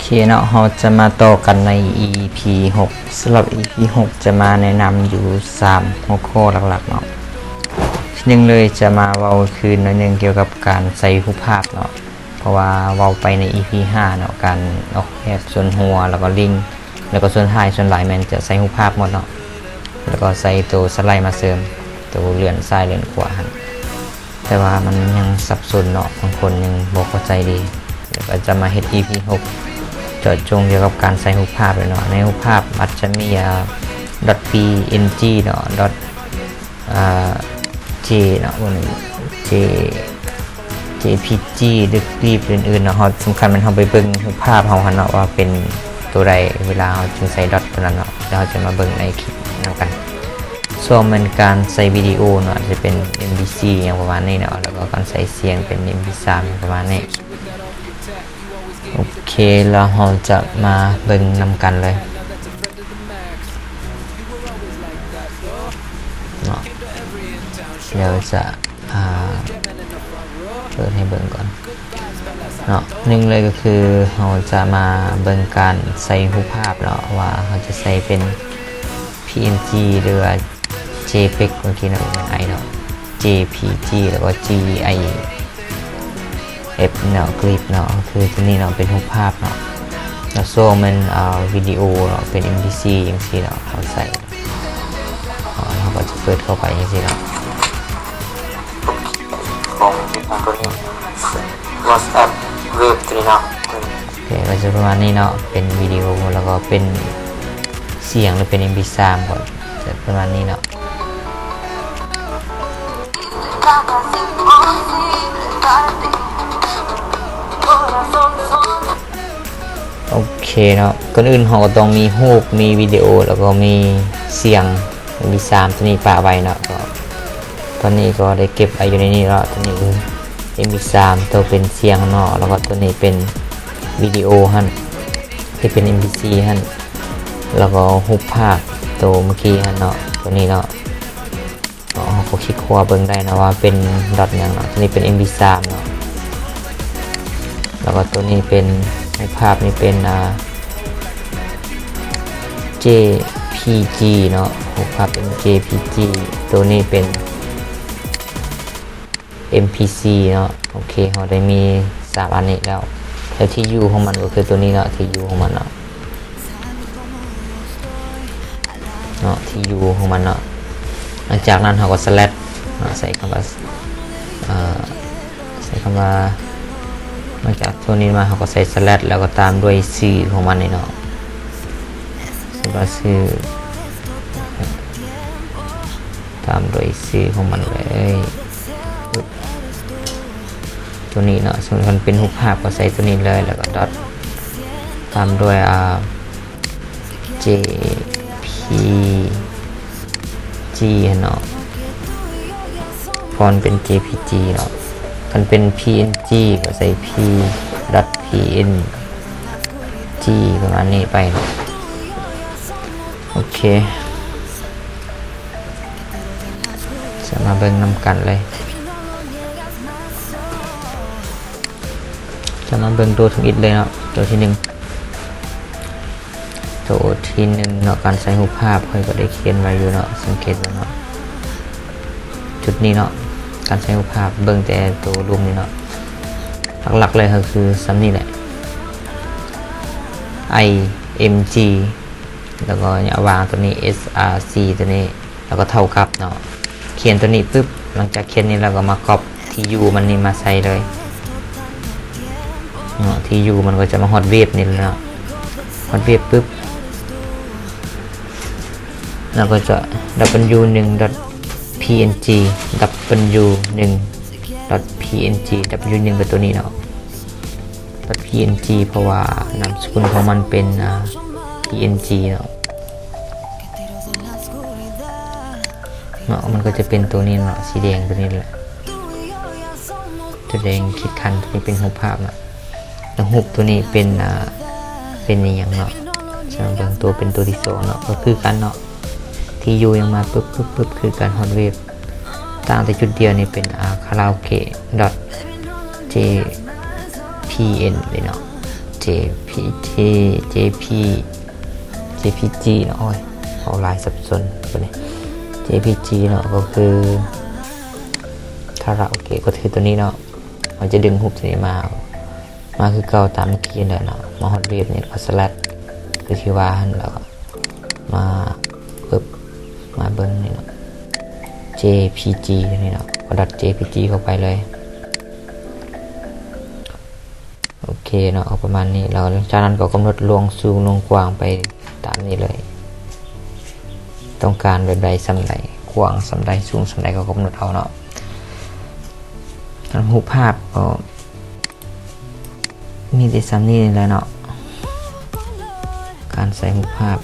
เคเนาะเราจะมาต่อกันใน EP 6สำหรับ EP 6จะมาแนะนำอยู่3หัวข้อหลักๆเนาะทีนึงเลยจะมาเว้าคืนหน่อยนึงเกี่ยวกับการใส่รูปภาพเนาะเพราะว่าเว้าไปใน EP 5เนาะการออกแบบส่วนหัวแล้วก็ลิงก์แล้วก็ส่วนท้ายส่วนหลายมันจะใส่รูปภาพหมดเนาะแล้วก็ใส่ตัวสไลด์มาเสริมตัวเลื่อนซ้ายเลื่อนขวาแต่ว่ามันยังสับสนเนาะบางคนยังบ่เข้าใจดีแล้วก็จะมาเฮ็ด EP 6เจาะจงเกี่ยวกับการใส่รูปภาพเลยเนาะในรูปภาพอาจจะมี.png เนาะ.j เนาะjpg หรือคลิปอื่นๆเนาะสำคัญมันเราไปเบิ่งรูปภาพเราเนาะว่าเป็นตัวใดเวลาเราจึงใส่ดอทตัวนั้นเนาะแล้วเราจะมาเบิ่งในคลิปนำกันส่วนมันการใส่วิดีโอเนาะจะเป็น MVC อย่างประมาณนี้เนาะแล้วก็การใส่เสียงเป็น MP3 ประมาณนี้โอเคแล้วเราจะมาเบิ่งนำกันเลยเนาะเดี๋ยวจะเปิดให้เบิ่งก่อนเนาะหนึ่งเลยก็คือเราจะมาเบิ่งการใส่รูปภาพเนาะว่าเราจะใส่เป็น PNG หรือ JPEG บางทีเนาะเป็นไอเนาะ JPG แล้วก็ GIF เนาะคลิปเนาะคือตัวนี้เนาะเป็นรูปภาพเนาะแล้วโซ่มันวิดีโอเนาะเป็น MP4 อย่างที่เนาะเราใส่เราก็จะเปิดเข้าไปอย่างที่เนาะของตัวนี้ WhatsApp เว็บตัวนี้เนาะโอเคก็จะประมาณนี้เนาะเป็นวิดีโอแล้วก็เป็นเสียงหรือเป็น MP3 ก่อนจะประมาณนี้เนาะโอเคเนาะก่อนอื่นเราก็ต้องมีรูปมีวิดีโอแล้วก็มีเสียง MP3 ตัวนี้ปะไว้เนาะก็ตอนนี้ก็ได้เก็บไว้อยู่ในนี้แล้วตัวนี้คือ MP3 ตัวเป็นเสียงเนาะแล้วก็ตัวนี้เป็นวิดีโอที่เป็น MP4 แล้วก็รูปภาพตัวเมื่อกี้เนาะตัวนี้เนาะเขาก็คลิกขวาเบิ่งได้นะว่าเป็นดอทอย่างเนาะตัวนี้เป็น MP3 เนาะแล้วก็ตัวนี้เป็นในภาพนี้เป็นJPG เนาะรูปภาพเป็น JPG ตัวนี้เป็น MPC เนาะโอเคเราได้มี3อันนี้แล้วที่อยู่ของมันก็คือตัวนี้เนาะที่อยู่ของมันเนาะที่อยู่ของมันเนาะหลังจากนั้นเราก็ใส่คำว่าหลังจากตัวนี้มาเราก็ใส่แล้วก็ตามด้วยชื่อของมันนี่เนาะชื่อตามด้วยชื่อของมันเลยตัวนี้เนาะสมมติมันเป็นรูปภาพก็ใส่ตัวนี้เลยแล้วก็ดอทตามด้วยJPG เนาะฟอนต์เป็น JPG เนาะมันเป็น PNG ก็ใส่ p.png ประมาณนี้ไปเนาะโอเคจะมาเบิ่งนำกันเลยจะมาเบิ่งตัวถึงอิดเลยเนาะตัวที่1เนาะการใส่รูปภาพค่อยก็ได้เขียนไว้อยู่เนาะสังเกตเนาะจุดนี้เนาะการใช้รูปภาพเบิ่งแต่ตัวรูปนี้เนาะหลักๆเลยก็คือซ้ำนี่แหละ img แล้วก็อย่าวางตัวนี้ src ตัวนี้แล้วก็เท่ากับเนาะเขียนตัวนี้ปุ๊บหลังจากเขียนนี้เราก็มาก๊อปที่อยู่มันนี่มาใส่เลยเนาะที่อยู่มันก็จะมาฮอตเวฟนี่เนาะฮอตเวฟปุ๊บแล้วก็จะ w1.png w1.png w1 เป็นตัวนี้เนาะ .png เพราะว่านามสกุลของมันเป็นpng เนาะมันก็จะเป็นตัวนี้เนาะสีแดงตัวนี้แหละตัวแดงขีดคันตัวนี้เป็นรูปภาพเนาะแล้วรูปตัวนี้เป็นอย่างเนาะจะเบิ่งตัวเป็นตัวที่2เนาะก็คือกันเนาะที่อยู่ยังมาปึ๊บคือการฮอตเวฟต่างแต่จุดเดียวนี่เป็นคาราโอเกะ .jpn เลยเนาะ JPT JP JPG เนาะโอ้ยเอาลายสับสนตัวนี้ JPG เนาะก็คือคาราโอเกะก็คือตัวนี้เนาะมันจะดึงหุบตัวนี้มาคือเก่าตามเมื่อกี้เลยเนาะมาฮอตเวฟเนี่ยก็สลัดคือที่ว่าแล้วก็มาปึ๊บมาเบิ้งนี่เนาะ JPG นี่เนาะก็ดัด JPG เข้าไปเลยโอเคเนาะเอาประมาณนี้เราจากนั้นก็กำหนดลวงสูงลวงกว้างไปตามนี้เลยต้องการแบบใดสำใดกว้างสำใดสูงสำใดก็กำหนดเอาเนาะรูปภาพก็มีแต่ซ้ำนี่แหละเนาะการใส่รูปภาพ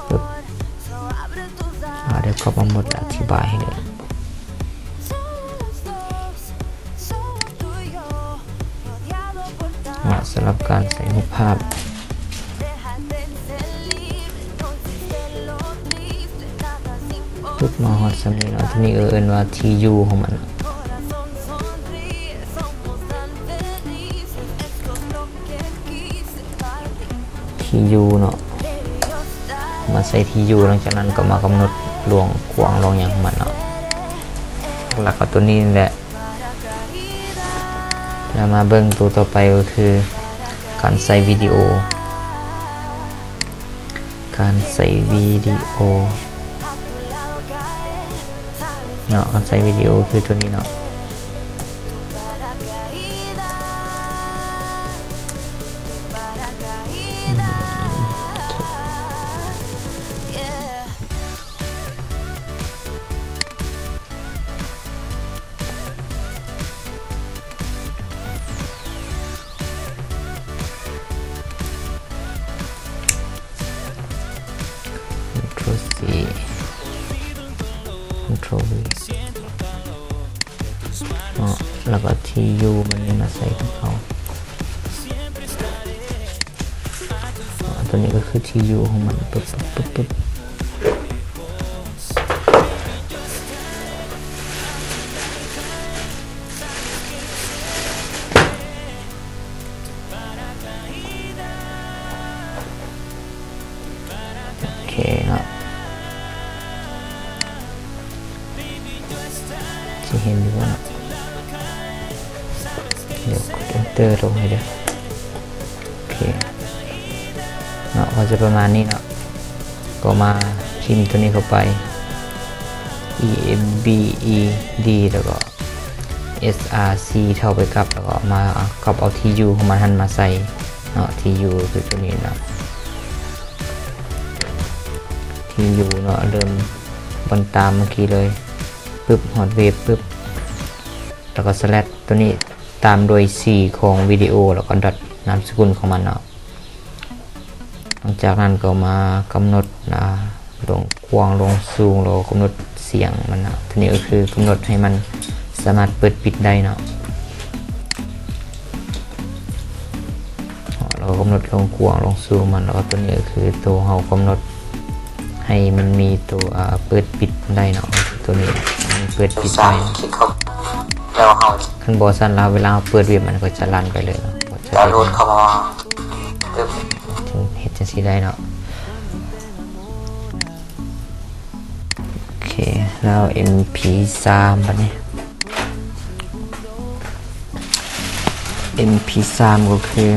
ปึ๊บเดี๋ยวก็มาหมดอธิบายให้เลยสำหรับการใส่รูปภาพปึ๊บมาฮอตซ้ำนี่เนาะที่นี่เอิ้นว่า TU ของมันTU เนาะมาใส่ TU หลังจากนั้นก็มากำหนดลวงกว้างลงอย่างมันเนาะหลักก็ตัวนี้แหละแล้วมาเบิ่งตัวต่อไปก็คือการใส่วิดีโอเนาะการใส่วิดีโอคือตัวนี้เนาะCtrl V แล้วก็ TU มันนี่มาใส่ของเขาตัวนี้ก็คือ TU ของมันปึ๊บโอเคเนาะจะเห็นอยู่ว่าเดี๋ยวกด Enter ลงให้เดี๋ยวโอเคเนาะก็จะประมาณนี้เนาะก็มาพิมพ์ตัวนี้เข้าไป EMBED แล้วก็ SRC เท่าไปกับแล้วก็มากับเอา TU ของมันหันมาใส่เนาะ TU คือตัวนี้เนาะ TU เนาะเริ่มบนตามเมื่อกี้เลยปึ๊บฮอตเวฟปึ๊บแล้วก็สแลชตัวนี้ตามโดย C ของวิดีโอแล้วก็ดอทนามสกุลของมันเนาะหลังจากนั้นก็มากำหนดลงกว้างลงสูงเรากำหนดเสียงมันเนาะทีนี้ก็คือกำหนดให้มันสามารถเปิดปิดได้เนาะเรากำหนดลงกว้างลงสูงมันแล้วก็ตัวนี้ก็คือตัวเรากำหนดให้มันมีตัวเปิดปิดได้เนาะตัวนี้มันเปิดปิดได้ขั้นบอสันเราเวลาเปิดเว็บมันก็จะรันไปเลยเนาะดาวน์โหลดเข้ามาถึงเห็นจะสีได้เนาะโอเคแล้ว MP3 บัดนี้ MP3 ก็คือ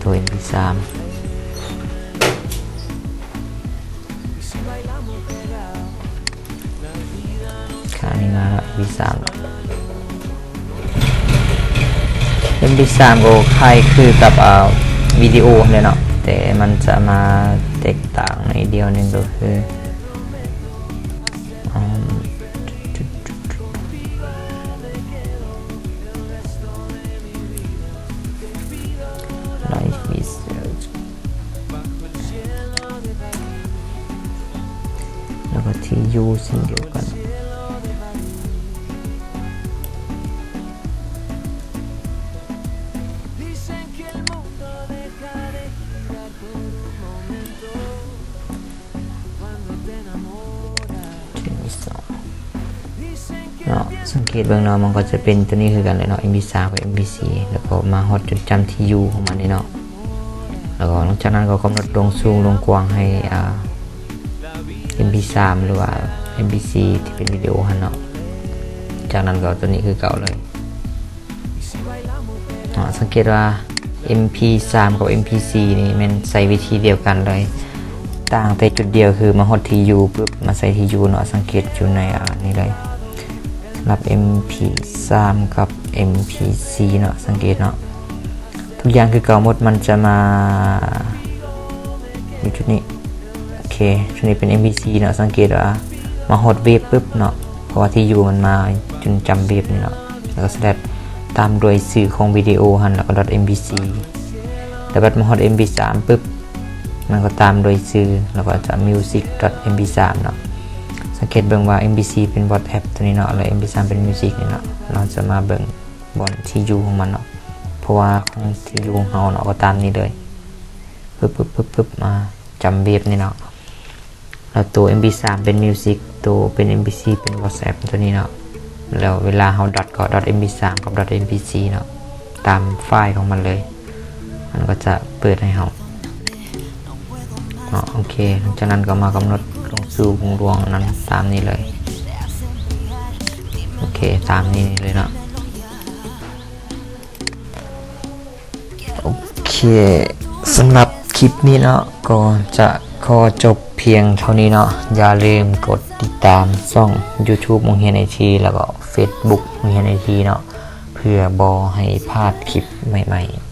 ตัว MP3 ค่านี้มาแล้ว MP3 MP3 ก็คล้ายคือกับวิดีโอเลยเนาะแต่มันจะมาแตกต่างในเดียวนึงก็คือแล้วก็ TU สิ่งเดียวกัน เนาะสังเกตเบื้องเนาะมันก็จะเป็นตัวนี้คือกันเลยเนาะ MP3 กับ MP4 แล้วก็มาฮอตจนจำที่อยู่ของมันนี่เนาะแล้วก็หลังจากนั้นก็กำหนดลงสูงลงกว้างให้MP3 หรือว่า MP4 ที่เป็นวิดีโอหันเนาะจากนั้นก็ตัวนี้คือเก่าเลยสังเกตว่า MP3 กับ MP4 นี่มันใส่วิธีเดียวกันเลยต่างแต่จุดเดียวคือมาฮอตที่อยู่ปุ๊บมาใส่ที่อยู่เนาะสังเกตอยู่ในนี่เลยสำหรับ MP3 กับ MP4 เนาะสังเกตเนาะทุกอย่างคือเก่าหมดมันจะมาอยู่จุดนี้โอเคจุดนี้เป็น MP4 เนาะสังเกตว่ามาฮอตเวฟปุ๊บเนาะเพราะว่าที่อยู่มันมาจนจำเวฟนี่เนาะแล้วก็แสดงตามโดยสื่อของวิดีโอหันแล้วก็ .mp4 แล้วบัดมาฮอต mp3 ปุ๊บมันก็ตามโดยสื่อแล้วก็จะ music.mp3 เนาะสังเกตเบิ่งว่า mp4 เป็นบอทแอปตัวนี้เนาะแล้ว mp3 เป็น music นี่เนาะเราจะมาเบิ่งบนที่อยู่ของมันเนาะเพราะว่าของที่อยู่ของเราเนาะก็ตามนี้เลยปึ๊บมาจำเวฟนี่เนาะแล้วตัว mp3 เป็น music ตัวเป็น mp4 เป็น whatsapp ตัวนี้เนาะแล้วเวลาเราดอทก็ .mp3 กับ .mp4 เนาะตามไฟล์ของมันเลยมันก็จะเปิดให้เราโอเคหลังจากนั้นก็มากำหนดลงสู่วงดวงนั้นตามนี้เลยโอเคตามนี้เลยเนาะโอเคสำหรับคลิปนี้เนาะก็จะขอจบเพียงเท่านี้เนาะอย่าลืมกดติดตามช่อง YouTube มงเฮียนไอทีแล้วก็ Facebook มงเฮียนไอทีเนาะเพื่อบอให้พลาดคลิปใหม่ๆ